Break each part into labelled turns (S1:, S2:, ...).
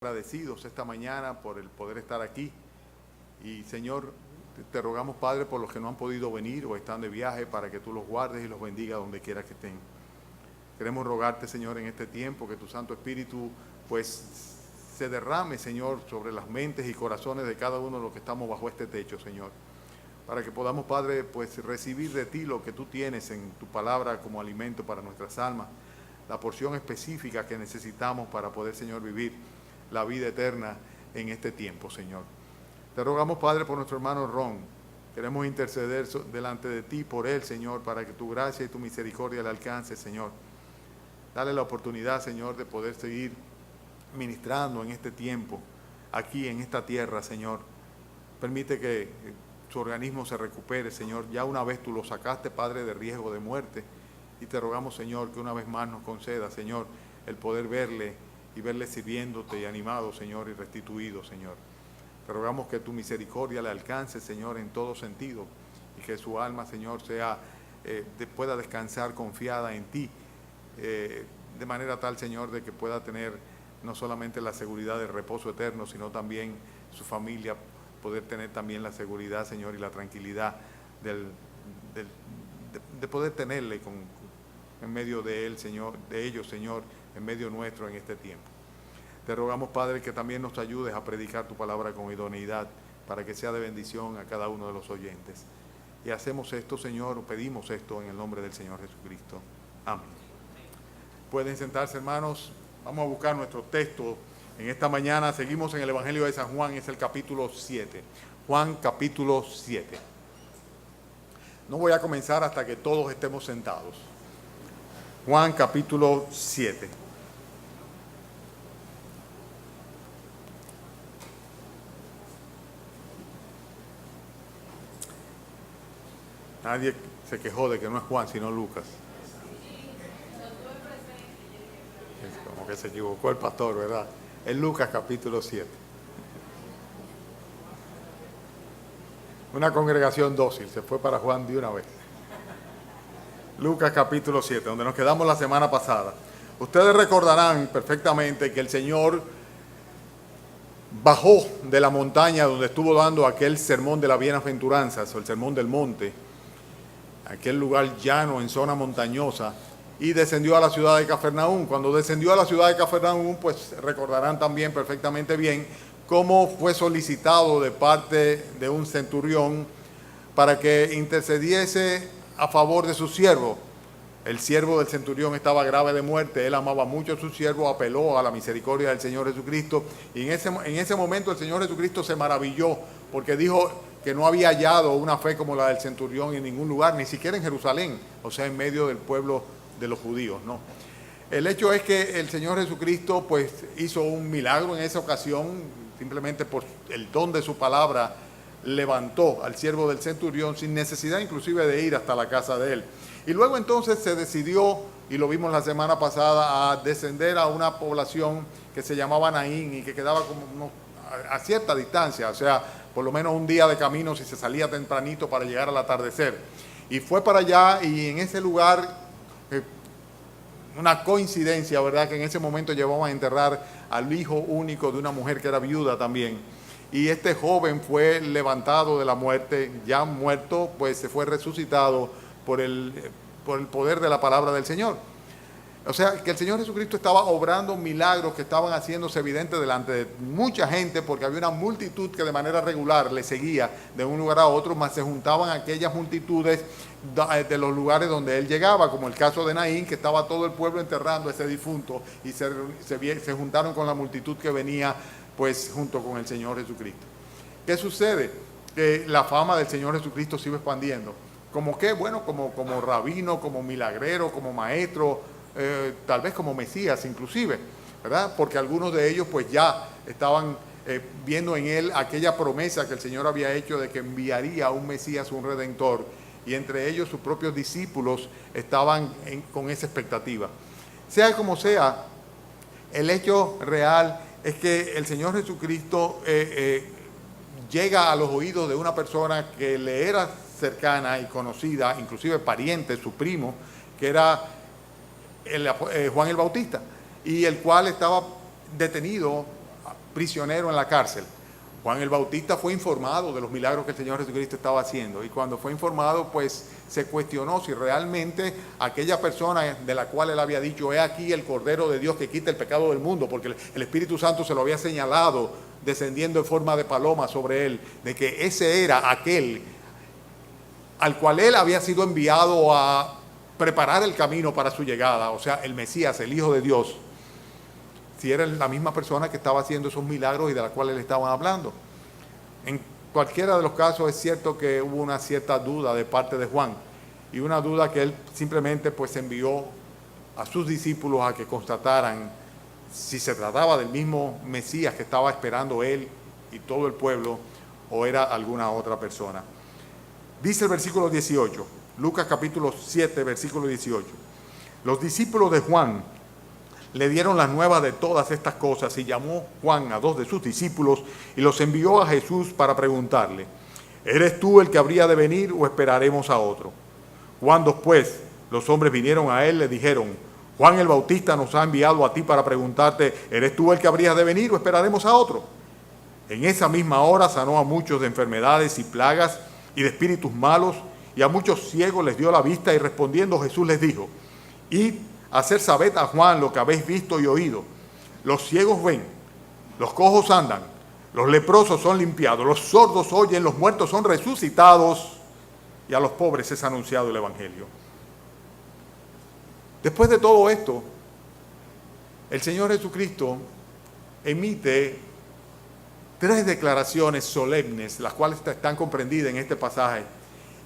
S1: Agradecidos esta mañana por el poder estar aquí y Señor, te rogamos Padre por los que no han podido venir o están de viaje para que tú los guardes y los bendiga donde quiera que estén. Queremos rogarte Señor en este tiempo que tu Santo Espíritu pues se derrame Señor sobre las mentes y corazones de cada uno de los que estamos bajo este techo Señor, para que podamos Padre pues recibir de ti lo que tú tienes en tu palabra como alimento para nuestras almas, la porción específica que necesitamos para poder Señor vivir la vida eterna en este tiempo, Señor. Te rogamos, Padre, por nuestro hermano Ron. Queremos interceder delante de ti por él, Señor, para que tu gracia y tu misericordia le alcance, Señor. Dale la oportunidad, Señor, de poder seguir ministrando en este tiempo, aquí en esta tierra, Señor. Permite que su organismo se recupere, Señor. Ya una vez tú lo sacaste, Padre, de riesgo de muerte. Y te rogamos, Señor, que una vez más nos conceda, Señor, el poder verle y verle sirviéndote y animado, Señor, y restituido, Señor. Te rogamos que tu misericordia le alcance, Señor, en todo sentido, y que su alma, Señor, pueda descansar confiada en ti, de manera tal, Señor, de que pueda tener no solamente la seguridad del reposo eterno, sino también su familia, poder tener también la seguridad, Señor, y la tranquilidad de poder tenerle en medio de él, Señor, de ellos, Señor, en medio nuestro en este tiempo. Te rogamos, Padre, que también nos ayudes a predicar tu palabra con idoneidad para que sea de bendición a cada uno de los oyentes. Y hacemos esto, Señor, o pedimos esto en el nombre del Señor Jesucristo. Amén. Pueden sentarse, hermanos. Vamos a buscar nuestro texto en esta mañana. Seguimos en el Evangelio de San Juan, es el capítulo 7. Juan capítulo 7. No voy a comenzar hasta que todos estemos sentados. Juan capítulo 7. Nadie se quejó de que no es Juan, sino Lucas. Es como que se equivocó el pastor, ¿verdad? Es Lucas capítulo 7. Una congregación dócil, se fue para Juan de una vez. Lucas capítulo 7, donde nos quedamos la semana pasada. Ustedes recordarán perfectamente que el Señor bajó de la montaña donde estuvo dando aquel sermón de las bienaventuranzas, o el sermón del monte, aquel lugar llano en zona montañosa, y descendió a la ciudad de Cafarnaúm. Cuando descendió a la ciudad de Cafarnaúm, pues recordarán también perfectamente bien cómo fue solicitado de parte de un centurión para que intercediese a favor de su siervo. El siervo del centurión estaba grave de muerte, él amaba mucho a su siervo, apeló a la misericordia del Señor Jesucristo, y en ese momento el Señor Jesucristo se maravilló, porque dijo que no había hallado una fe como la del centurión en ningún lugar, ni siquiera en Jerusalén, o sea, en medio del pueblo de los judíos, ¿no? El hecho es que el Señor Jesucristo pues hizo un milagro en esa ocasión, simplemente por el don de su palabra, levantó al siervo del centurión sin necesidad inclusive de ir hasta la casa de él. Y luego entonces se decidió, y lo vimos la semana pasada, a descender a una población que se llamaba Naín y que quedaba como a cierta distancia, o sea, por lo menos un día de camino si se salía tempranito para llegar al atardecer. Y fue para allá, y en ese lugar, una coincidencia, ¿verdad?, que en ese momento llevaban a enterrar al hijo único de una mujer que era viuda también. Y este joven fue levantado de la muerte, ya muerto, pues se fue resucitado por el poder de la palabra del Señor. O sea, que el Señor Jesucristo estaba obrando milagros que estaban haciéndose evidentes delante de mucha gente, porque había una multitud que de manera regular le seguía de un lugar a otro, más se juntaban aquellas multitudes de los lugares donde él llegaba, como el caso de Naín, que estaba todo el pueblo enterrando a ese difunto, y se juntaron con la multitud que venía pues junto con el Señor Jesucristo. ¿Qué sucede? Que la fama del Señor Jesucristo sigue expandiendo. ¿Como qué? Bueno, como rabino, como milagrero, como maestro, tal vez como Mesías inclusive, ¿verdad? Porque algunos de ellos pues ya estaban viendo en él aquella promesa que el Señor había hecho de que enviaría a un Mesías, un Redentor, y entre ellos sus propios discípulos estaban con esa expectativa. Sea como sea, el hecho real es que el Señor Jesucristo llega a los oídos de una persona que le era cercana y conocida, inclusive pariente, su primo, que era Juan el Bautista, y el cual estaba detenido prisionero en la cárcel. Juan el Bautista fue informado de los milagros que el Señor Jesucristo estaba haciendo, y cuando fue informado, pues se cuestionó si realmente aquella persona de la cual él había dicho, he aquí el Cordero de Dios que quita el pecado del mundo, porque el Espíritu Santo se lo había señalado descendiendo en forma de paloma sobre él, de que ese era aquel al cual él había sido enviado a preparar el camino para su llegada, o sea, el Mesías, el Hijo de Dios. Si era la misma persona que estaba haciendo esos milagros y de la cual le estaban hablando. En cualquiera de los casos es cierto que hubo una cierta duda de parte de Juan, y una duda que él simplemente pues envió a sus discípulos a que constataran si se trataba del mismo Mesías que estaba esperando él y todo el pueblo, o era alguna otra persona. Dice el versículo 18, Lucas capítulo 7, versículo 18. Los discípulos de Juan le dieron las nuevas de todas estas cosas, y llamó Juan a 2 de sus discípulos y los envió a Jesús para preguntarle, ¿eres tú el que habría de venir o esperaremos a otro? Cuando pues los hombres vinieron a él, le dijeron, Juan el Bautista nos ha enviado a ti para preguntarte, ¿eres tú el que habrías de venir o esperaremos a otro? En esa misma hora sanó a muchos de enfermedades y plagas y de espíritus malos, y a muchos ciegos les dio la vista, y respondiendo Jesús les dijo, id a hacer saber a Juan lo que habéis visto y oído. Los ciegos ven, los cojos andan, los leprosos son limpiados, los sordos oyen, los muertos son resucitados, y a los pobres es anunciado el Evangelio. Después de todo esto, el Señor Jesucristo emite 3 declaraciones solemnes, las cuales están comprendidas en este pasaje.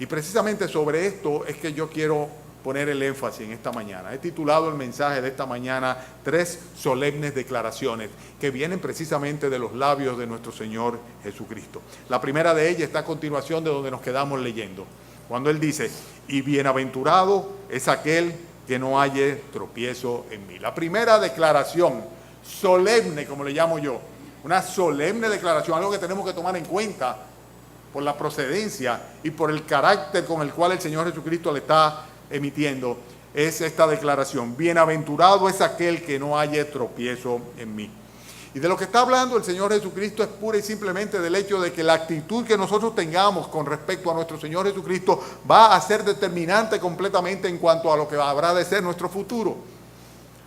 S1: Y precisamente sobre esto es que yo quiero poner el énfasis en esta mañana. He titulado el mensaje de esta mañana 3 solemnes declaraciones que vienen precisamente de los labios de nuestro Señor Jesucristo. La primera de ellas está a continuación de donde nos quedamos leyendo, cuando Él dice, y bienaventurado es aquel que no halle tropiezo en mí. La primera declaración solemne, como le llamo yo, una solemne declaración, algo que tenemos que tomar en cuenta por la procedencia y por el carácter con el cual el Señor Jesucristo le está emitiendo, es esta declaración, bienaventurado es aquel que no halle tropiezo en mí. Y de lo que está hablando el Señor Jesucristo es pura y simplemente del hecho de que la actitud que nosotros tengamos con respecto a nuestro Señor Jesucristo va a ser determinante completamente en cuanto a lo que habrá de ser nuestro futuro.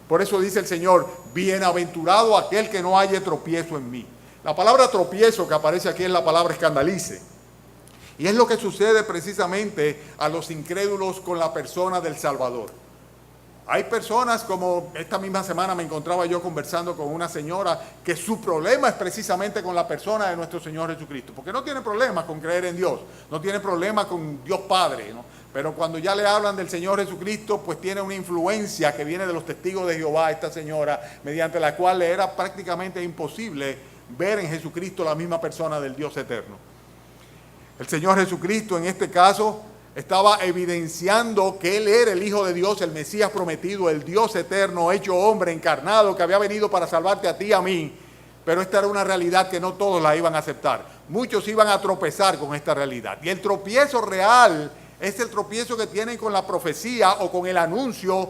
S1: Por eso dice el Señor, bienaventurado aquel que no halle tropiezo en mí. La palabra tropiezo que aparece aquí es la palabra escandalice. Y es lo que sucede precisamente a los incrédulos con la persona del Salvador. Hay personas, como esta misma semana me encontraba yo conversando con una señora, que su problema es precisamente con la persona de nuestro Señor Jesucristo, porque no tiene problema con creer en Dios, no tiene problema con Dios Padre, ¿no? Pero cuando ya le hablan del Señor Jesucristo, pues tiene una influencia que viene de los testigos de Jehová, esta señora, mediante la cual le era prácticamente imposible ver en Jesucristo la misma persona del Dios eterno. El Señor Jesucristo en este caso estaba evidenciando que Él era el Hijo de Dios, el Mesías prometido, el Dios eterno, hecho hombre, encarnado, que había venido para salvarte a ti y a mí. Pero esta era una realidad que no todos la iban a aceptar. Muchos iban a tropezar con esta realidad. Y el tropiezo real es el tropiezo que tienen con la profecía o con el anuncio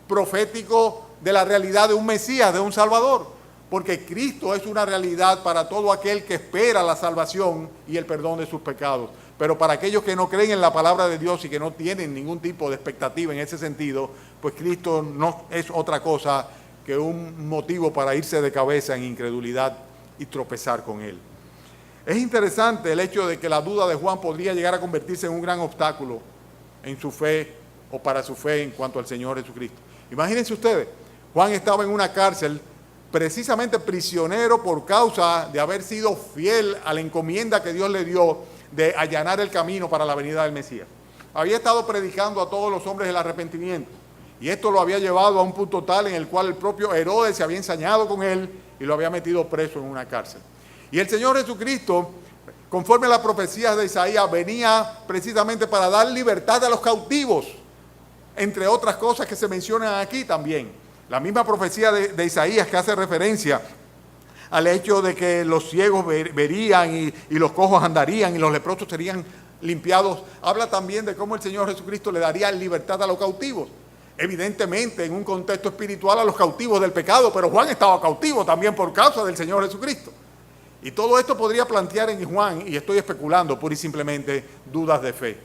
S1: profético de la realidad de un Mesías, de un Salvador. Porque Cristo es una realidad para todo aquel que espera la salvación y el perdón de sus pecados. Pero para aquellos que no creen en la palabra de Dios y que no tienen ningún tipo de expectativa en ese sentido, pues Cristo no es otra cosa que un motivo para irse de cabeza en incredulidad y tropezar con Él. Es interesante el hecho de que la duda de Juan podría llegar a convertirse en un gran obstáculo en su fe o para su fe en cuanto al Señor Jesucristo. Imagínense ustedes, Juan estaba en una cárcel precisamente prisionero por causa de haber sido fiel a la encomienda que Dios le dio de allanar el camino para la venida del Mesías. Había estado predicando a todos los hombres el arrepentimiento, y esto lo había llevado a un punto tal en el cual el propio Herodes se había ensañado con él y lo había metido preso en una cárcel. Y el Señor Jesucristo, conforme a las profecías de Isaías, venía precisamente para dar libertad a los cautivos, entre otras cosas que se mencionan aquí también. La misma profecía de Isaías que hace referencia al hecho de que los ciegos verían y los cojos andarían y los leprosos serían limpiados, habla también de cómo el Señor Jesucristo le daría libertad a los cautivos. evidentemente en un contexto espiritual a los cautivos del pecado, pero Juan estaba cautivo también por causa del Señor Jesucristo. Y todo esto podría plantear en Juan, y estoy especulando, pura y simplemente dudas de fe.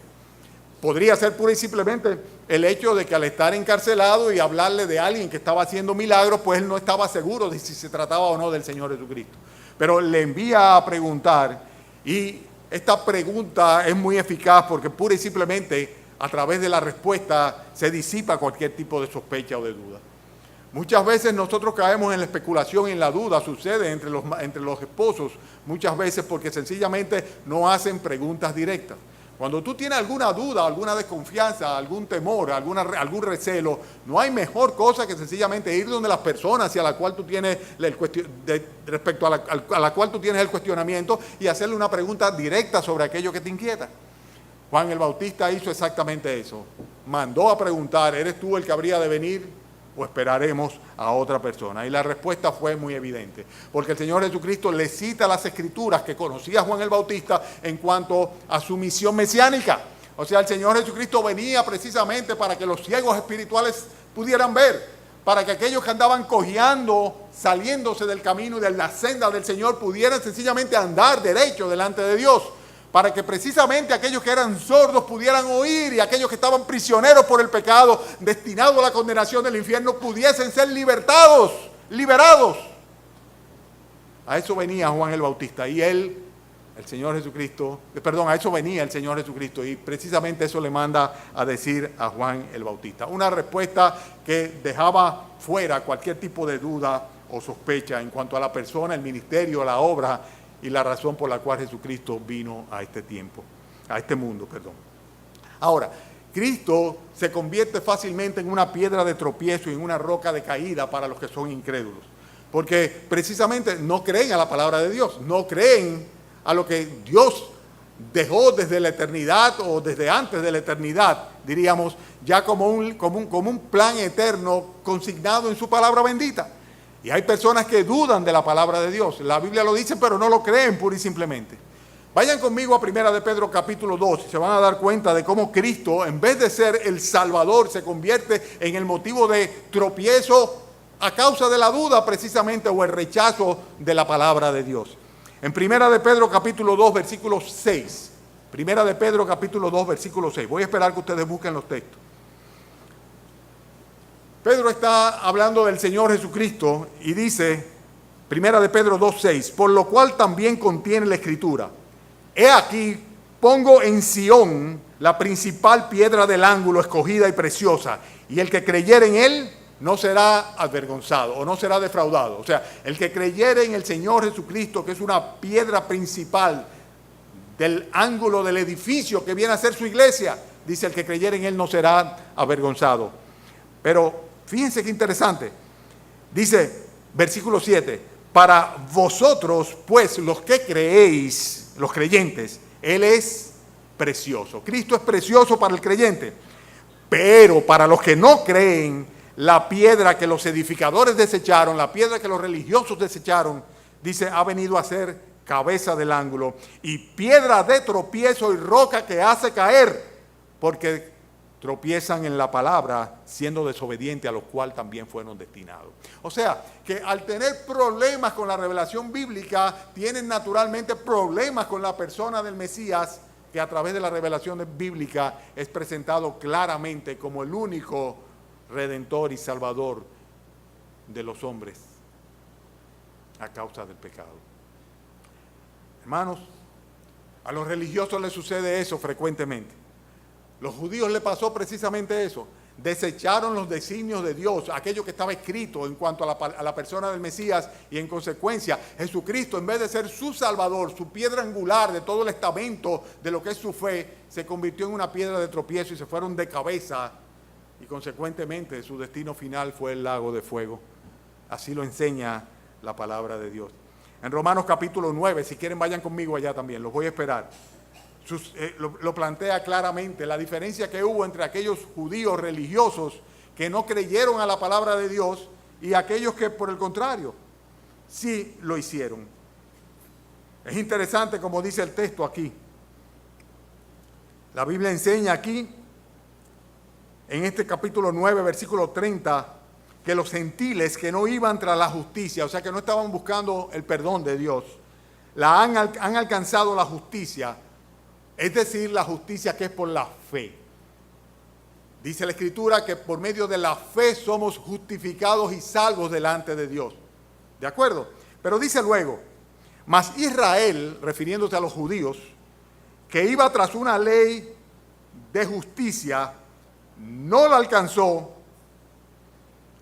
S1: Podría ser pura y simplemente el hecho de que al estar encarcelado y hablarle de alguien que estaba haciendo milagros, pues él no estaba seguro de si se trataba o no del Señor Jesucristo. Pero le envía a preguntar, y esta pregunta es muy eficaz porque pura y simplemente a través de la respuesta se disipa cualquier tipo de sospecha o de duda. Muchas veces nosotros caemos en la especulación y en la duda, sucede entre los esposos, muchas veces porque sencillamente no hacen preguntas directas. Cuando tú tienes alguna duda, alguna desconfianza, algún temor, algún recelo, no hay mejor cosa que sencillamente ir donde las personas y a la cual tú tienes respecto a la cual tú tienes el cuestionamiento y hacerle una pregunta directa sobre aquello que te inquieta. Juan el Bautista hizo exactamente eso. Mandó a preguntar, ¿eres tú el que habría de venir o esperaremos a otra persona? Y la respuesta fue muy evidente, porque el Señor Jesucristo le cita las Escrituras que conocía Juan el Bautista en cuanto a su misión mesiánica. O sea, el Señor Jesucristo venía precisamente para que los ciegos espirituales pudieran ver, para que aquellos que andaban cojeando, saliéndose del camino y de la senda del Señor, pudieran sencillamente andar derecho delante de Dios, para que precisamente aquellos que eran sordos pudieran oír y aquellos que estaban prisioneros por el pecado, destinados a la condenación del infierno, pudiesen ser liberados. A eso venía Juan el Bautista y a eso venía el Señor Jesucristo y precisamente eso le manda a decir a Juan el Bautista. Una respuesta que dejaba fuera cualquier tipo de duda o sospecha en cuanto a la persona, el ministerio, la obra y la razón por la cual Jesucristo vino a este mundo. Ahora, Cristo se convierte fácilmente en una piedra de tropiezo y en una roca de caída para los que son incrédulos, porque precisamente no creen a la palabra de Dios, no creen a lo que Dios dejó desde la eternidad o desde antes de la eternidad, diríamos, ya como un plan eterno consignado en su palabra bendita. Y hay personas que dudan de la palabra de Dios. La Biblia lo dice, pero no lo creen pura y simplemente. Vayan conmigo a 1 de Pedro capítulo 2 y se van a dar cuenta de cómo Cristo, en vez de ser el Salvador, se convierte en el motivo de tropiezo a causa de la duda precisamente o el rechazo de la palabra de Dios. En 1 de Pedro capítulo 2 versículo 6. 1 de Pedro capítulo 2 versículo 6. Voy a esperar que ustedes busquen los textos. Pedro está hablando del Señor Jesucristo y dice, 1 de Pedro 2:6, por lo cual también contiene la Escritura. He aquí, pongo en Sión la principal piedra del ángulo, escogida y preciosa, y el que creyere en él no será avergonzado o no será defraudado. O sea, el que creyere en el Señor Jesucristo, que es una piedra principal del ángulo del edificio que viene a ser su iglesia, dice, el que creyere en él no será avergonzado. Pero fíjense qué interesante. Dice, versículo 7, para vosotros, pues, los que creéis, los creyentes, Él es precioso. Cristo es precioso para el creyente. Pero para los que no creen, la piedra que los edificadores desecharon, la piedra que los religiosos desecharon, dice, ha venido a ser cabeza del ángulo y piedra de tropiezo y roca que hace caer, porque tropiezan en la palabra, siendo desobedientes, a los cuales también fueron destinados. O sea, que al tener problemas con la revelación bíblica, tienen naturalmente problemas con la persona del Mesías, que a través de la revelación bíblica es presentado claramente como el único Redentor y Salvador de los hombres a causa del pecado. Hermanos, a los religiosos les sucede eso frecuentemente. Los judíos le pasó precisamente eso. Desecharon los designios de Dios, aquello que estaba escrito en cuanto a la persona del Mesías, y en consecuencia Jesucristo, en vez de ser su Salvador, su piedra angular de todo el estamento de lo que es su fe, se convirtió en una piedra de tropiezo y se fueron de cabeza, y consecuentemente su destino final fue el lago de fuego. Así lo enseña la palabra de Dios. En Romanos capítulo 9, si quieren vayan conmigo allá también, los voy a esperar. Lo plantea claramente la diferencia que hubo entre aquellos judíos religiosos que no creyeron a la palabra de Dios y aquellos que, por el contrario, sí lo hicieron. Es interesante como dice el texto aquí. La Biblia enseña aquí en este capítulo 9, versículo 30, que los gentiles que no iban tras la justicia, o sea que no estaban buscando el perdón de Dios, han alcanzado la justicia, es decir, la justicia que es por la fe. Dice la Escritura que por medio de la fe somos justificados y salvos delante de Dios. ¿De acuerdo? Pero dice luego, mas Israel, refiriéndose a los judíos, que iba tras una ley de justicia, no la alcanzó.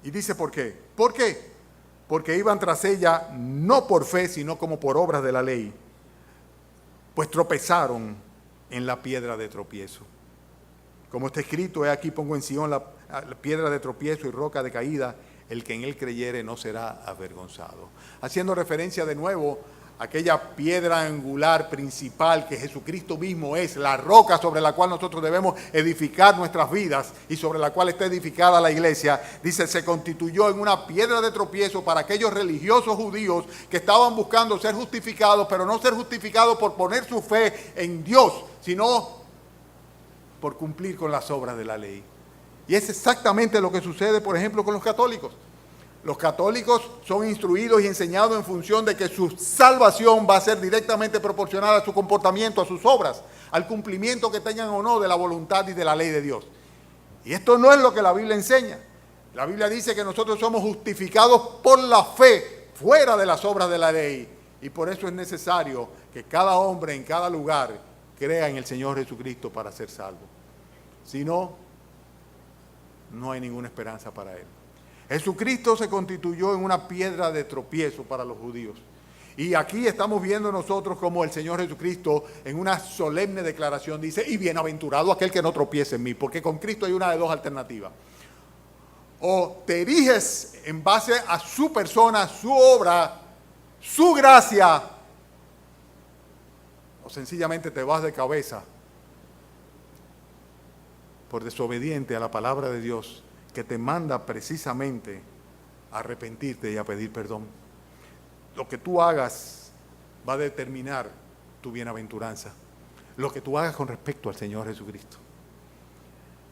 S1: Y dice ¿por qué? ¿Por qué? Porque iban tras ella no por fe, sino como por obras de la ley. Pues tropezaron en la piedra de tropiezo. Como está escrito, he aquí pongo en Sion la piedra de tropiezo y roca de caída, el que en él creyere no será avergonzado. Haciendo referencia de nuevo a aquella piedra angular principal que Jesucristo mismo es, la roca sobre la cual nosotros debemos edificar nuestras vidas y sobre la cual está edificada la iglesia, dice, se constituyó en una piedra de tropiezo para aquellos religiosos judíos que estaban buscando ser justificados, pero no ser justificados por poner su fe en Dios, sino por cumplir con las obras de la ley. Y es exactamente lo que sucede, por ejemplo, con los católicos. Los católicos son instruidos y enseñados en función de que su salvación va a ser directamente proporcional a su comportamiento, a sus obras, al cumplimiento que tengan o no de la voluntad y de la ley de Dios. Y esto no es lo que la Biblia enseña. La Biblia dice que nosotros somos justificados por la fe, fuera de las obras de la ley. Y por eso es necesario que cada hombre en cada lugar crea en el Señor Jesucristo para ser salvo. Si no, no hay ninguna esperanza para él. Jesucristo se constituyó en una piedra de tropiezo para los judíos. Y aquí estamos viendo nosotros como el Señor Jesucristo en una solemne declaración dice, y bienaventurado aquel que no tropiece en mí, porque con Cristo hay una de dos alternativas. O te eriges en base a su persona, su obra, su gracia, o sencillamente te vas de cabeza por desobediente a la palabra de Dios, que te manda precisamente a arrepentirte y a pedir perdón. Lo que tú hagas va a determinar tu bienaventuranza. Lo que tú hagas con respecto al Señor Jesucristo.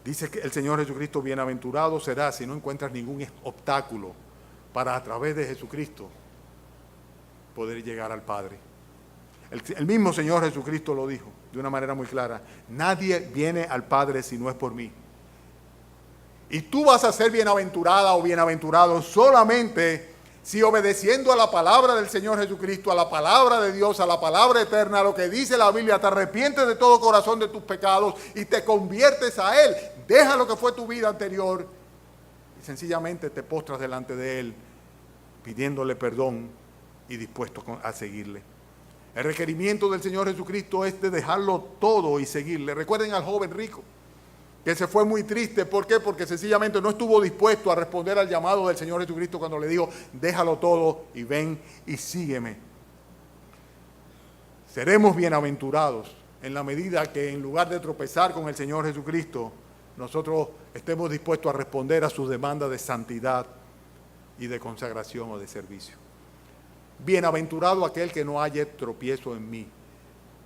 S1: Dice que el Señor Jesucristo bienaventurado será si no encuentras ningún obstáculo para a través de Jesucristo poder llegar al Padre. El mismo Señor Jesucristo lo dijo de una manera muy clara. Nadie viene al Padre si no es por mí. Y tú vas a ser bienaventurada o bienaventurado solamente si obedeciendo a la palabra del Señor Jesucristo, a la palabra de Dios, a la palabra eterna, a lo que dice la Biblia, te arrepientes de todo corazón de tus pecados y te conviertes a Él. Deja lo que fue tu vida anterior y sencillamente te postras delante de Él pidiéndole perdón y dispuesto a seguirle. El requerimiento del Señor Jesucristo es de dejarlo todo y seguirle. Recuerden al joven rico, que se fue muy triste. ¿Por qué? Porque sencillamente no estuvo dispuesto a responder al llamado del Señor Jesucristo cuando le dijo, déjalo todo y ven y sígueme. Seremos bienaventurados en la medida que en lugar de tropezar con el Señor Jesucristo, nosotros estemos dispuestos a responder a sus demandas de santidad y de consagración o de servicio. Bienaventurado aquel que no haya tropiezo en mí.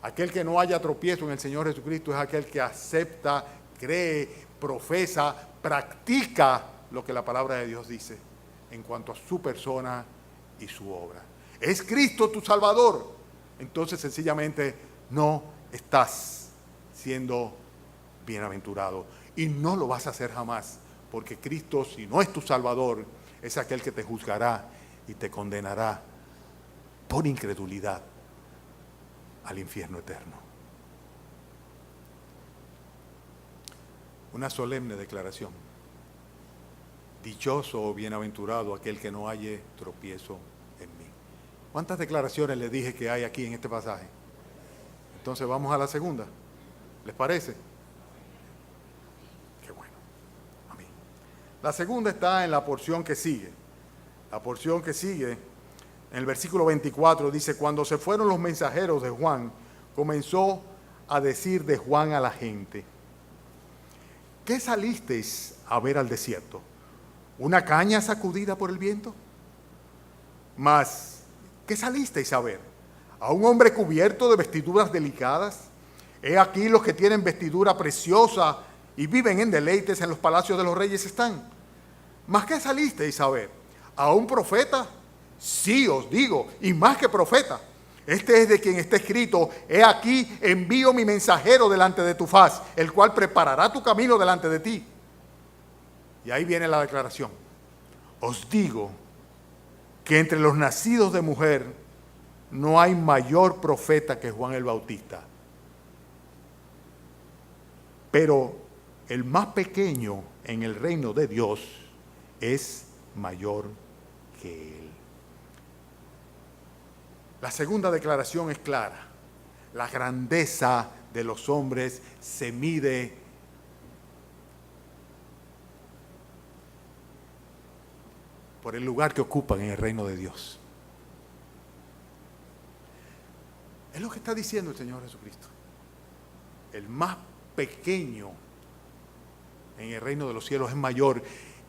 S1: Aquel que no haya tropiezo en el Señor Jesucristo es aquel que acepta, cree, profesa, practica lo que la palabra de Dios dice en cuanto a su persona y su obra. ¿Es Cristo tu Salvador? Entonces sencillamente no estás siendo bienaventurado y no lo vas a hacer jamás, porque Cristo, si no es tu Salvador, es aquel que te juzgará y te condenará por incredulidad al infierno eterno. Una solemne declaración. Dichoso o bienaventurado aquel que no halle tropiezo en mí. ¿Cuántas declaraciones les dije que hay aquí en este pasaje? Entonces vamos a la segunda. ¿Les parece? Qué bueno. Amén. La segunda está en la porción que sigue. La porción que sigue, en el versículo 24, dice, cuando se fueron los mensajeros de Juan, comenzó a decir de Juan a la gente, ¿qué salisteis a ver al desierto? ¿Una caña sacudida por el viento? Mas, ¿qué salisteis a ver? ¿A un hombre cubierto de vestiduras delicadas? He aquí los que tienen vestidura preciosa y viven en deleites, en los palacios de los reyes están. ¿Mas qué salisteis a ver? ¿A un profeta? Sí os digo, y más que profeta. Este es de quien está escrito: he aquí envío mi mensajero delante de tu faz, el cual preparará tu camino delante de ti. Y ahí viene la declaración: os digo que entre los nacidos de mujer no hay mayor profeta que Juan el Bautista. Pero el más pequeño en el reino de Dios es mayor que él. La segunda declaración es clara: la grandeza de los hombres se mide por el lugar que ocupan en el reino de Dios. Es lo que está diciendo el Señor Jesucristo. El más pequeño en el reino de los cielos es mayor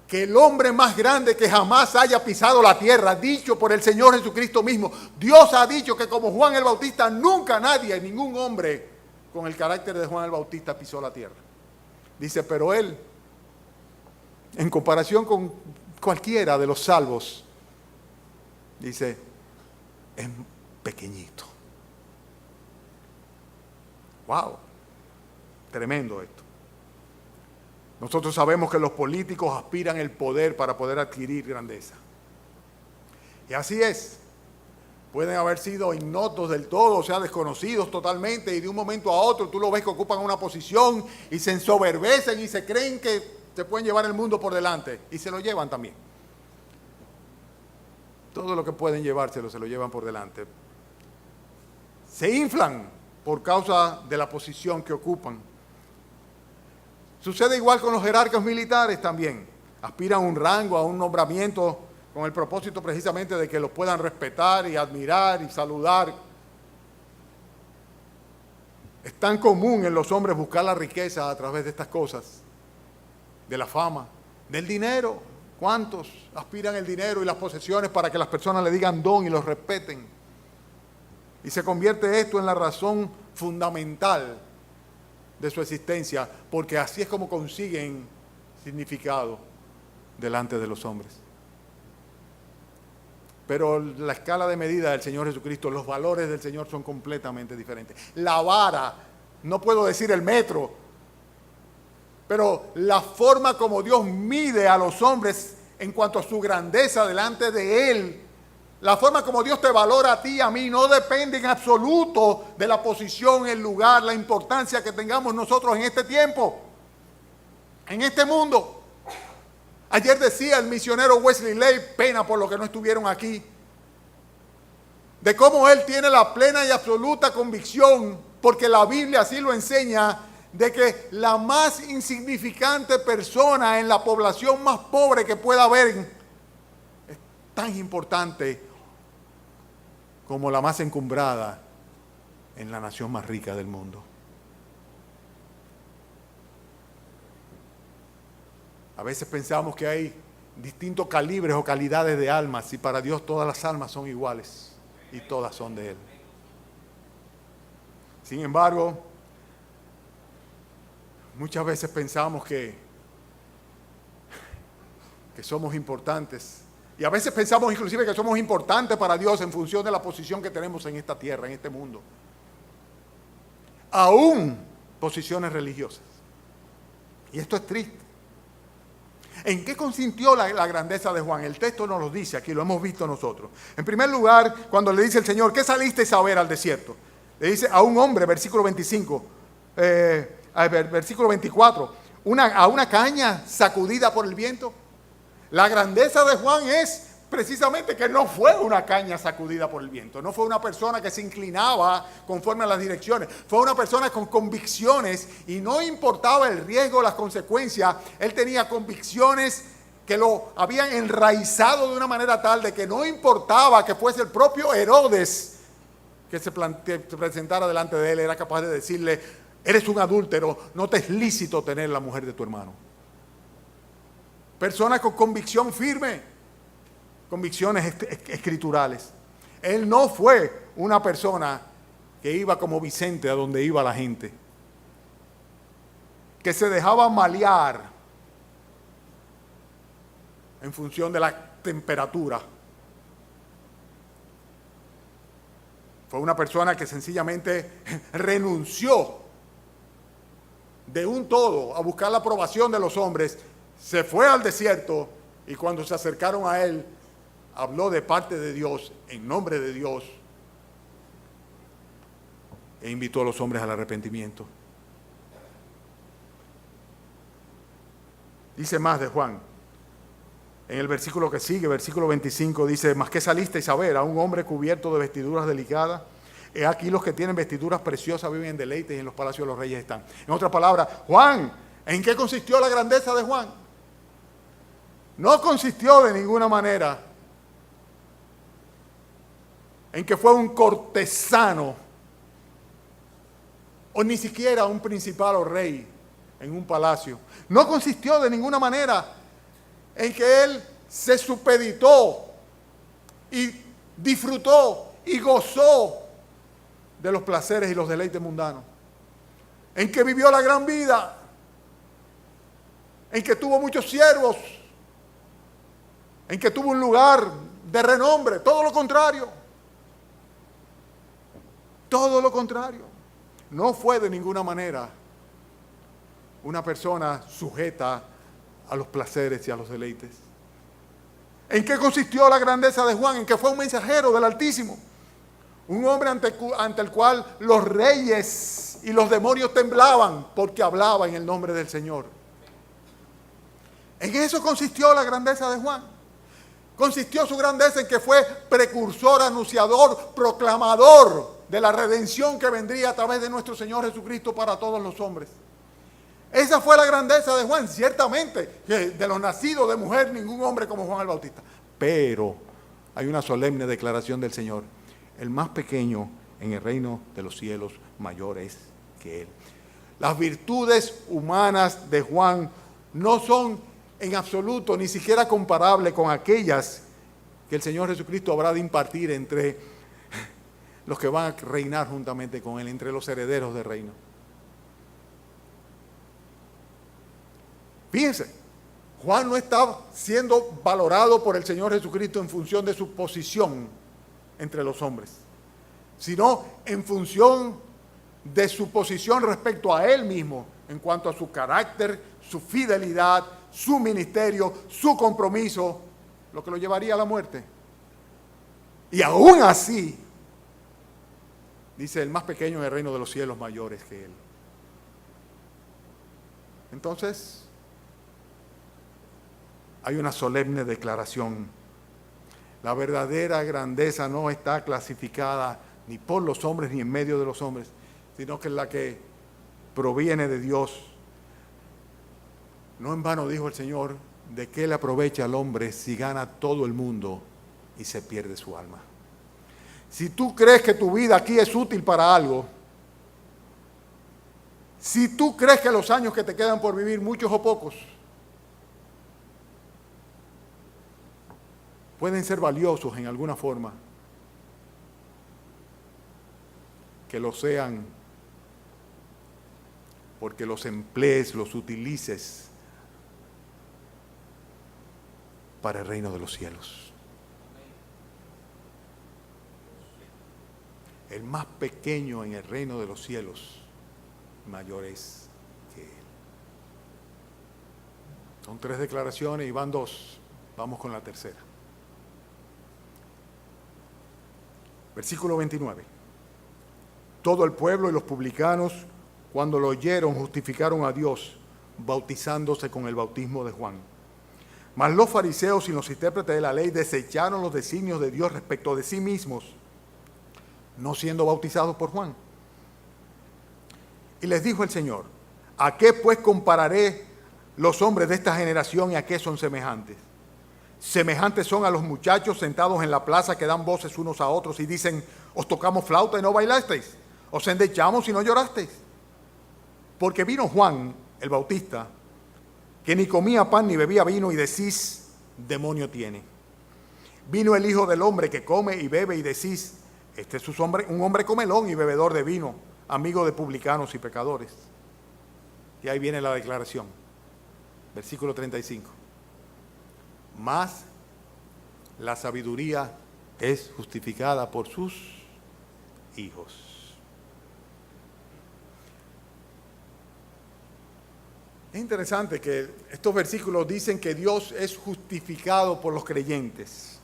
S1: que el hombre más grande que jamás haya pisado la tierra, dicho por el Señor Jesucristo mismo. Dios ha dicho que como Juan el Bautista, nunca nadie, ningún hombre con el carácter de Juan el Bautista pisó la tierra. Dice, pero él, en comparación con cualquiera de los salvos, dice, es pequeñito. ¡Wow! Tremendo esto. Nosotros sabemos que los políticos aspiran el poder para poder adquirir grandeza. Y así es. Pueden haber sido ignotos del todo, o sea, desconocidos totalmente, y de un momento a otro tú lo ves que ocupan una posición y se ensoberbecen y se creen que se pueden llevar el mundo por delante. Y se lo llevan también. Todo lo que pueden llevárselo se lo llevan por delante. Se inflan por causa de la posición que ocupan. Sucede igual con los jerarcas militares también. Aspiran a un rango, a un nombramiento, con el propósito precisamente de que los puedan respetar y admirar y saludar. Es tan común en los hombres buscar la riqueza a través de estas cosas, de la fama, del dinero. ¿Cuántos aspiran el dinero y las posesiones para que las personas le digan don y los respeten? Y se convierte esto en la razón fundamental de su existencia, porque así es como consiguen significado delante de los hombres. Pero la escala de medida del Señor Jesucristo, los valores del Señor son completamente diferentes. La vara, no puedo decir el metro, pero la forma como Dios mide a los hombres en cuanto a su grandeza delante de Él, la forma como Dios te valora a ti y a mí no depende en absoluto de la posición, el lugar, la importancia que tengamos nosotros en este tiempo, en este mundo. Ayer decía el misionero Wesley Ley, pena por los que no estuvieron aquí, de cómo él tiene la plena y absoluta convicción, porque la Biblia así lo enseña, de que la más insignificante persona en la población más pobre que pueda haber es tan importante como la más encumbrada en la nación más rica del mundo. A veces pensamos que hay distintos calibres o calidades de almas, y para Dios todas las almas son iguales y todas son de Él. Sin embargo, muchas veces pensamos que somos importantes. Y a veces pensamos inclusive que somos importantes para Dios en función de la posición que tenemos en esta tierra, en este mundo. Aún posiciones religiosas. Y esto es triste. ¿En qué consistió la grandeza de Juan? El texto nos lo dice aquí, lo hemos visto nosotros. En primer lugar, cuando le dice el Señor, ¿qué salisteis a ver al desierto? Le dice a un hombre, versículo 25, versículo 24, a una caña sacudida por el viento. La grandeza de Juan es precisamente que no fue una caña sacudida por el viento, no fue una persona que se inclinaba conforme a las direcciones, fue una persona con convicciones y no importaba el riesgo, las consecuencias. Él tenía convicciones que lo habían enraizado de una manera tal de que no importaba que fuese el propio Herodes que se presentara delante de él, era capaz de decirle, eres un adúltero, no te es lícito tener la mujer de tu hermano. Personas con convicción firme, convicciones escriturales. Él no fue una persona que iba como Vicente a donde iba la gente. que se dejaba malear en función de la temperatura. Fue una persona que sencillamente renunció de un todo a buscar la aprobación de los hombres, se fue al desierto y cuando se acercaron a él, habló de parte de Dios, en nombre de Dios, e invitó a los hombres al arrepentimiento. Dice más de Juan. En el versículo que sigue, versículo 25, dice: mas que salisteis a ver a un hombre cubierto de vestiduras delicadas. He aquí los que tienen vestiduras preciosas viven en deleites y en los palacios de los reyes están. En otras palabras, Juan, ¿en qué consistió la grandeza de Juan? No consistió de ninguna manera en que fue un cortesano o ni siquiera un principal o rey en un palacio. No consistió de ninguna manera en que él se supeditó y disfrutó y gozó de los placeres y los deleites mundanos, en que vivió la gran vida, en que tuvo muchos siervos, en que tuvo un lugar de renombre. Todo lo contrario. Todo lo contrario. No fue de ninguna manera una persona sujeta a los placeres y a los deleites. ¿En qué consistió la grandeza de Juan? En que fue un mensajero del Altísimo. Un hombre ante el cual los reyes y los demonios temblaban porque hablaba en el nombre del Señor. En eso consistió la grandeza de Juan. Consistió su grandeza en que fue precursor, anunciador, proclamador de la redención que vendría a través de nuestro Señor Jesucristo para todos los hombres. Esa fue la grandeza de Juan. Ciertamente, que de los nacidos de mujer, ningún hombre como Juan el Bautista. Pero hay una solemne declaración del Señor: el más pequeño en el reino de los cielos mayor es que él. Las virtudes humanas de Juan no son en absoluto ni siquiera comparables con aquellas que el Señor Jesucristo habrá de impartir entre los que van a reinar juntamente con él, entre los herederos del reino. Fíjense, Juan no está siendo valorado por el Señor Jesucristo en función de su posición entre los hombres, sino en función de su posición respecto a él mismo, en cuanto a su carácter, su fidelidad, su ministerio, su compromiso, lo que lo llevaría a la muerte. Y aún así, dice: el más pequeño en el reino de los cielos mayor es que él. Entonces, hay una solemne declaración. La verdadera grandeza no está clasificada ni por los hombres ni en medio de los hombres, sino que es la que proviene de Dios. No en vano dijo el Señor: ¿de qué le aprovecha al hombre si gana todo el mundo y se pierde su alma? Si tú crees que tu vida aquí es útil para algo, si tú crees que los años que te quedan por vivir, muchos o pocos, pueden ser valiosos en alguna forma, que lo sean porque los emplees, los utilices para el reino de los cielos. El más pequeño en el reino de los cielos mayor es que él. Son 3 declaraciones y van 2. Vamos con la tercera. Versículo 29. Todo el pueblo y los publicanos, cuando lo oyeron, justificaron a Dios, bautizándose con el bautismo de Juan. Mas los fariseos y los intérpretes de la ley desecharon los designios de Dios respecto de sí mismos, no siendo bautizados por Juan. Y les dijo el Señor: ¿a qué pues compararé los hombres de esta generación y a qué son semejantes? Semejantes son a los muchachos sentados en la plaza que dan voces unos a otros y dicen: os tocamos flauta y no bailasteis, os endechamos y no llorasteis. Porque vino Juan el Bautista, que ni comía pan ni bebía vino, y decís: demonio tiene. Vino el Hijo del Hombre, que come y bebe, y decís: este es un hombre comelón y bebedor de vino, amigo de publicanos y pecadores. Y ahí viene la declaración. Versículo 35. Mas la sabiduría es justificada por sus hijos. Es interesante que estos versículos dicen que Dios es justificado por los creyentes.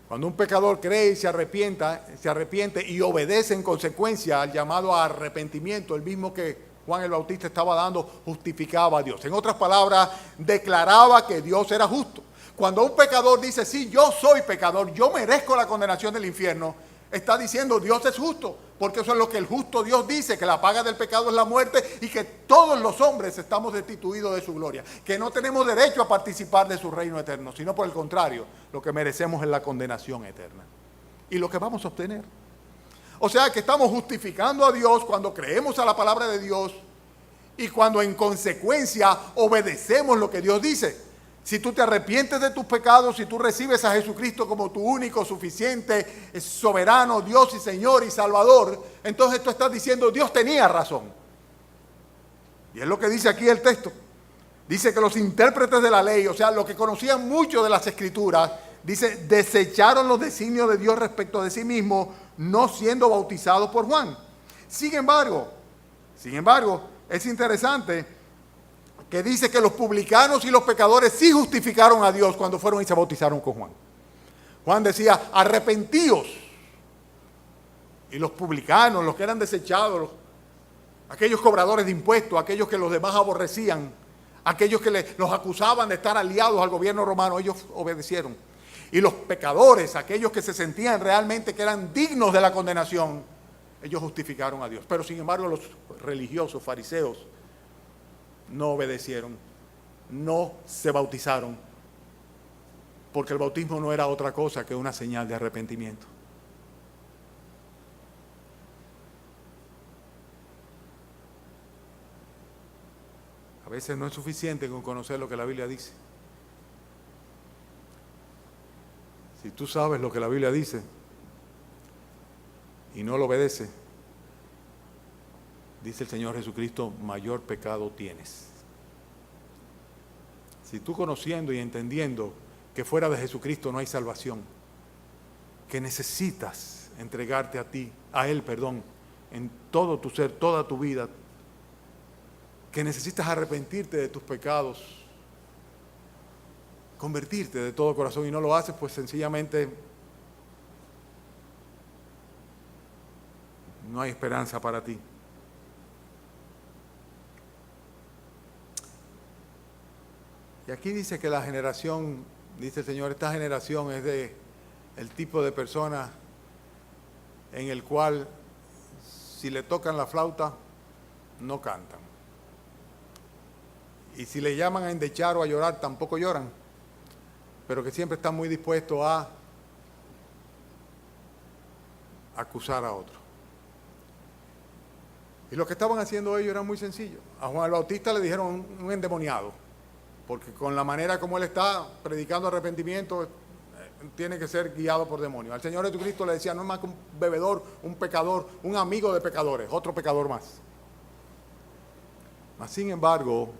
S1: Cuando un pecador cree y se arrepiente y obedece en consecuencia al llamado a arrepentimiento, el mismo que Juan el Bautista estaba dando, justificaba a Dios. En otras palabras, declaraba que Dios era justo. Cuando un pecador dice, sí, yo soy pecador, yo merezco la condenación del infierno, está diciendo Dios es justo, porque eso es lo que el justo Dios dice, que la paga del pecado es la muerte y que todos los hombres estamos destituidos de su gloria, que no tenemos derecho a participar de su reino eterno, sino por el contrario, lo que merecemos es la condenación eterna y lo que vamos a obtener. O sea que estamos justificando a Dios cuando creemos a la palabra de Dios y cuando en consecuencia obedecemos lo que Dios dice. Si tú te arrepientes de tus pecados, si tú recibes a Jesucristo como tu único, suficiente, soberano, Dios y Señor y Salvador, entonces tú estás diciendo, Dios tenía razón. Y es lo que dice aquí el texto. Dice que los intérpretes de la ley, o sea, los que conocían mucho de las Escrituras, dice, desecharon los designios de Dios respecto de sí mismo, no siendo bautizados por Juan. Sin embargo, es interesante que dice que los publicanos y los pecadores sí justificaron a Dios cuando fueron y se bautizaron con Juan. Juan decía, arrepentíos. Y los publicanos, los que eran desechados, aquellos cobradores de impuestos, aquellos que los demás aborrecían, aquellos que los acusaban de estar aliados al gobierno romano, ellos obedecieron. Y los pecadores, aquellos que se sentían realmente que eran dignos de la condenación, ellos justificaron a Dios. Pero sin embargo los religiosos, fariseos, no obedecieron, no se bautizaron, porque el bautismo no era otra cosa que una señal de arrepentimiento. A veces no es suficiente con conocer lo que la Biblia dice. Si tú sabes lo que la Biblia dice y no lo obedeces, dice el Señor Jesucristo, mayor pecado tienes. Si tú conociendo y entendiendo que fuera de Jesucristo no hay salvación, que necesitas entregarte a Él, en todo tu ser, toda tu vida, que necesitas arrepentirte de tus pecados, convertirte de todo corazón y no lo haces, pues sencillamente no hay esperanza para ti. Y aquí dice que la generación, dice el Señor, esta generación es de el tipo de persona en el cual si le tocan la flauta, no cantan. Y si le llaman a endechar o a llorar, tampoco lloran, pero que siempre están muy dispuestos a acusar a otro. Y lo que estaban haciendo ellos era muy sencillo. A Juan el Bautista le dijeron un endemoniado, porque con la manera como él está predicando arrepentimiento, tiene que ser guiado por demonios. Al Señor Jesucristo le decía, no es más que un bebedor, un pecador, un amigo de pecadores, otro pecador más. Mas, sin embargo,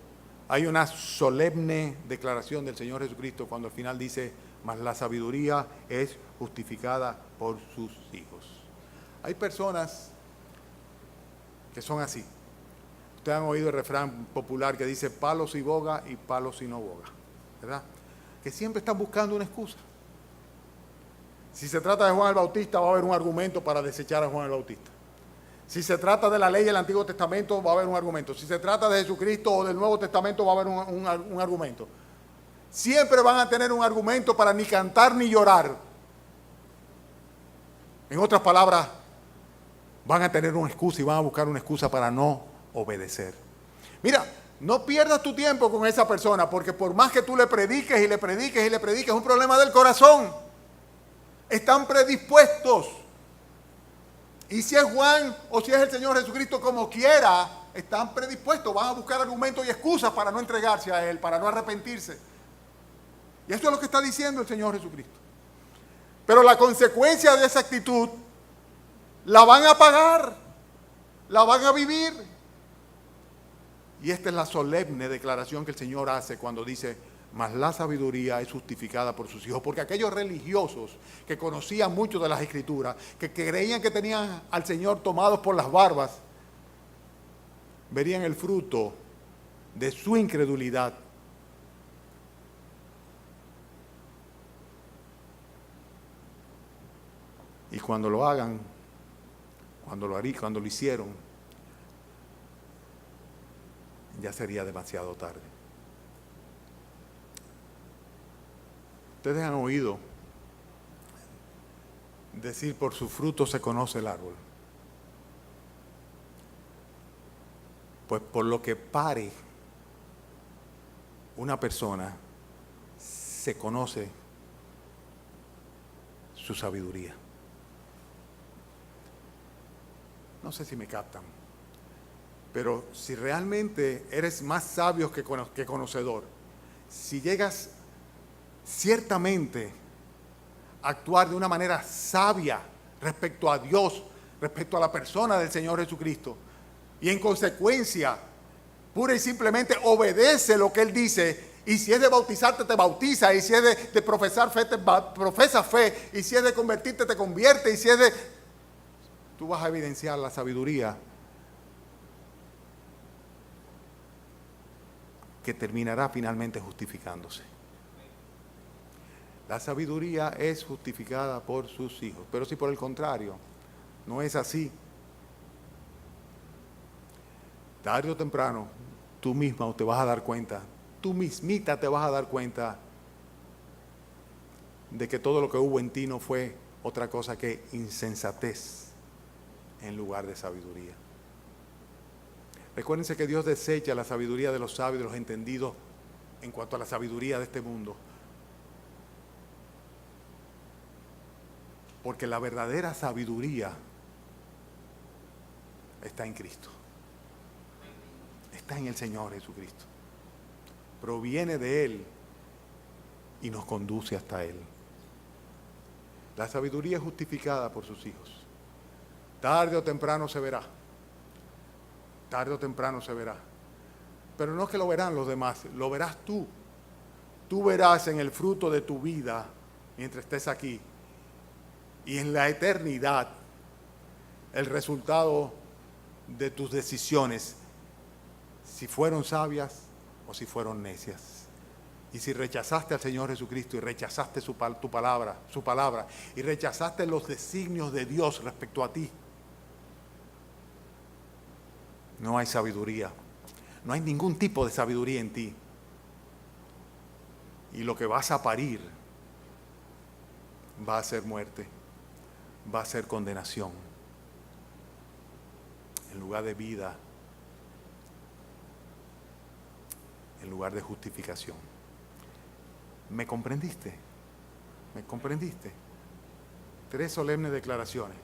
S1: hay una solemne declaración del Señor Jesucristo cuando al final dice, mas la sabiduría es justificada por sus hijos. Hay personas que son así. Ustedes han oído el refrán popular que dice palo si boga y palo si no boga, ¿verdad? Que siempre están buscando una excusa. Si se trata de Juan el Bautista, va a haber un argumento para desechar a Juan el Bautista. Si se trata de la ley del Antiguo Testamento, va a haber un argumento. Si se trata de Jesucristo o del Nuevo Testamento, va a haber un argumento. Siempre van a tener un argumento para ni cantar ni llorar. En otras palabras, van a tener una excusa y van a buscar una excusa para no obedecer. Mira, no pierdas tu tiempo con esa persona, porque por más que tú le prediques y le prediques y le prediques, es un problema del corazón. Están predispuestos. Y si es Juan o si es el Señor Jesucristo, como quiera, están predispuestos, van a buscar argumentos y excusas para no entregarse a Él, para no arrepentirse. Y esto es lo que está diciendo el Señor Jesucristo. Pero la consecuencia de esa actitud la van a pagar, la van a vivir. Y esta es la solemne declaración que el Señor hace cuando dice: mas la sabiduría es justificada por sus hijos. Porque aquellos religiosos que conocían mucho de las Escrituras, que creían que tenían al Señor tomados por las barbas, verían el fruto de su incredulidad. Y cuando lo hagan, cuando lo hicieron, ya sería demasiado tarde. Ustedes han oído decir: por su fruto se conoce el árbol. Pues por lo que pare una persona, se conoce su sabiduría. No sé si me captan, pero si realmente eres más sabio que conocedor, si llegas ciertamente a actuar de una manera sabia respecto a Dios, respecto a la persona del Señor Jesucristo, y en consecuencia, pura y simplemente obedece lo que Él dice, y si es de bautizarte, te bautiza, y si es de profesar fe, te profesa fe, y si es de convertirte, te convierte, y si es de... Tú vas a evidenciar la sabiduría que terminará finalmente justificándose. La sabiduría es justificada por sus hijos. Pero si por el contrario no es así, tarde o temprano tú misma te vas a dar cuenta, tú mismita te vas a dar cuenta de que todo lo que hubo en ti no fue otra cosa que insensatez en lugar de sabiduría. Recuérdense que Dios desecha la sabiduría de los sabios, de los entendidos, en cuanto a la sabiduría de este mundo. Porque la verdadera sabiduría está en Cristo. Está en el Señor Jesucristo. Proviene de Él y nos conduce hasta Él. La sabiduría es justificada por sus hijos. Tarde o temprano se verá. Tarde o temprano se verá. Pero no es que lo verán los demás, lo verás tú. Tú verás en el fruto de tu vida mientras estés aquí y en la eternidad el resultado de tus decisiones, si fueron sabias o si fueron necias. Y si rechazaste al Señor Jesucristo y rechazaste su palabra, y rechazaste los designios de Dios respecto a ti, no hay sabiduría. No hay ningún tipo de sabiduría en ti. Y lo que vas a parir va a ser muerte, va a ser condenación, en lugar de vida, en lugar de justificación. ¿Me comprendiste? ¿Me comprendiste? 3 solemnes declaraciones.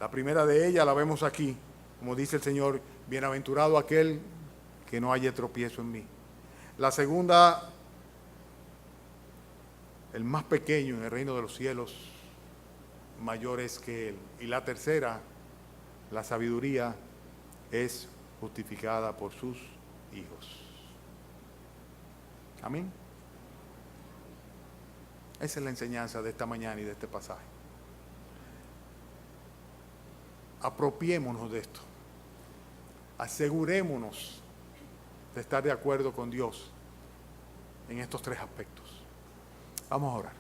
S1: La primera de ellas la vemos aquí, como dice el Señor: bienaventurado aquel que no haya tropiezo en mí. La segunda: el más pequeño en el reino de los cielos, mayor es que él. Y la tercera: la sabiduría es justificada por sus hijos. Amén. Esa es la enseñanza de esta mañana y de este pasaje. Apropiémonos de esto. Asegurémonos de estar de acuerdo con Dios en estos 3 aspectos. Vamos a orar.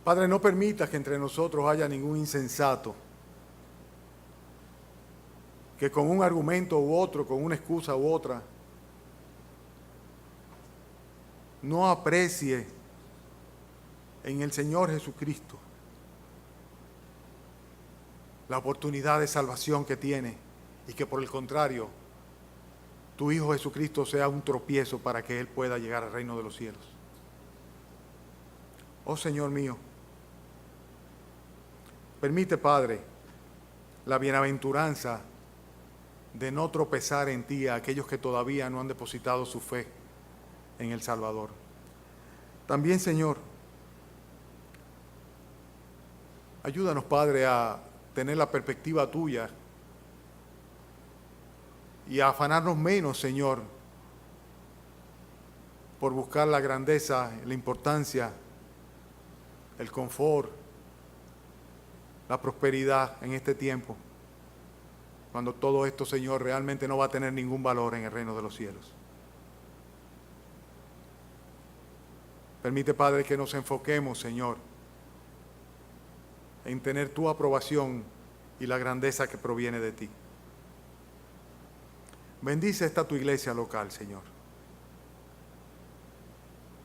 S1: Padre, no permitas que entre nosotros haya ningún insensato que con un argumento u otro, con una excusa u otra, no aprecie en el Señor Jesucristo la oportunidad de salvación que tiene, y que por el contrario tu Hijo Jesucristo sea un tropiezo para que Él pueda llegar al reino de los cielos. Oh Señor mío, permite, Padre, la bienaventuranza de no tropezar en ti a aquellos que todavía no han depositado su fe en el Salvador. También, Señor, Ayúdanos, Padre, a tener la perspectiva tuya y a afanarnos menos, Señor, por buscar la grandeza, la importancia, el confort, la prosperidad en este tiempo, cuando todo esto, Señor, realmente no va a tener ningún valor en el reino de los cielos. Permite, Padre, que nos enfoquemos, Señor, en tener tu aprobación y la grandeza que proviene de ti. Bendice esta tu iglesia local, Señor.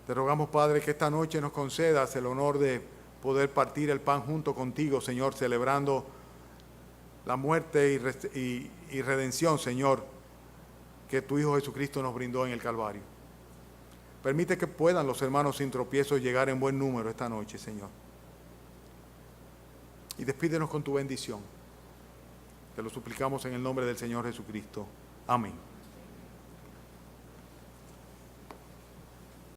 S1: Te rogamos, Padre, que esta noche nos concedas el honor de poder partir el pan junto contigo, Señor, celebrando la muerte y redención, Señor, que tu Hijo Jesucristo nos brindó en el Calvario. Permite que puedan los hermanos sin tropiezos llegar en buen número esta noche, Señor. Y despídenos con tu bendición. Te lo suplicamos en el nombre del Señor Jesucristo. Amén.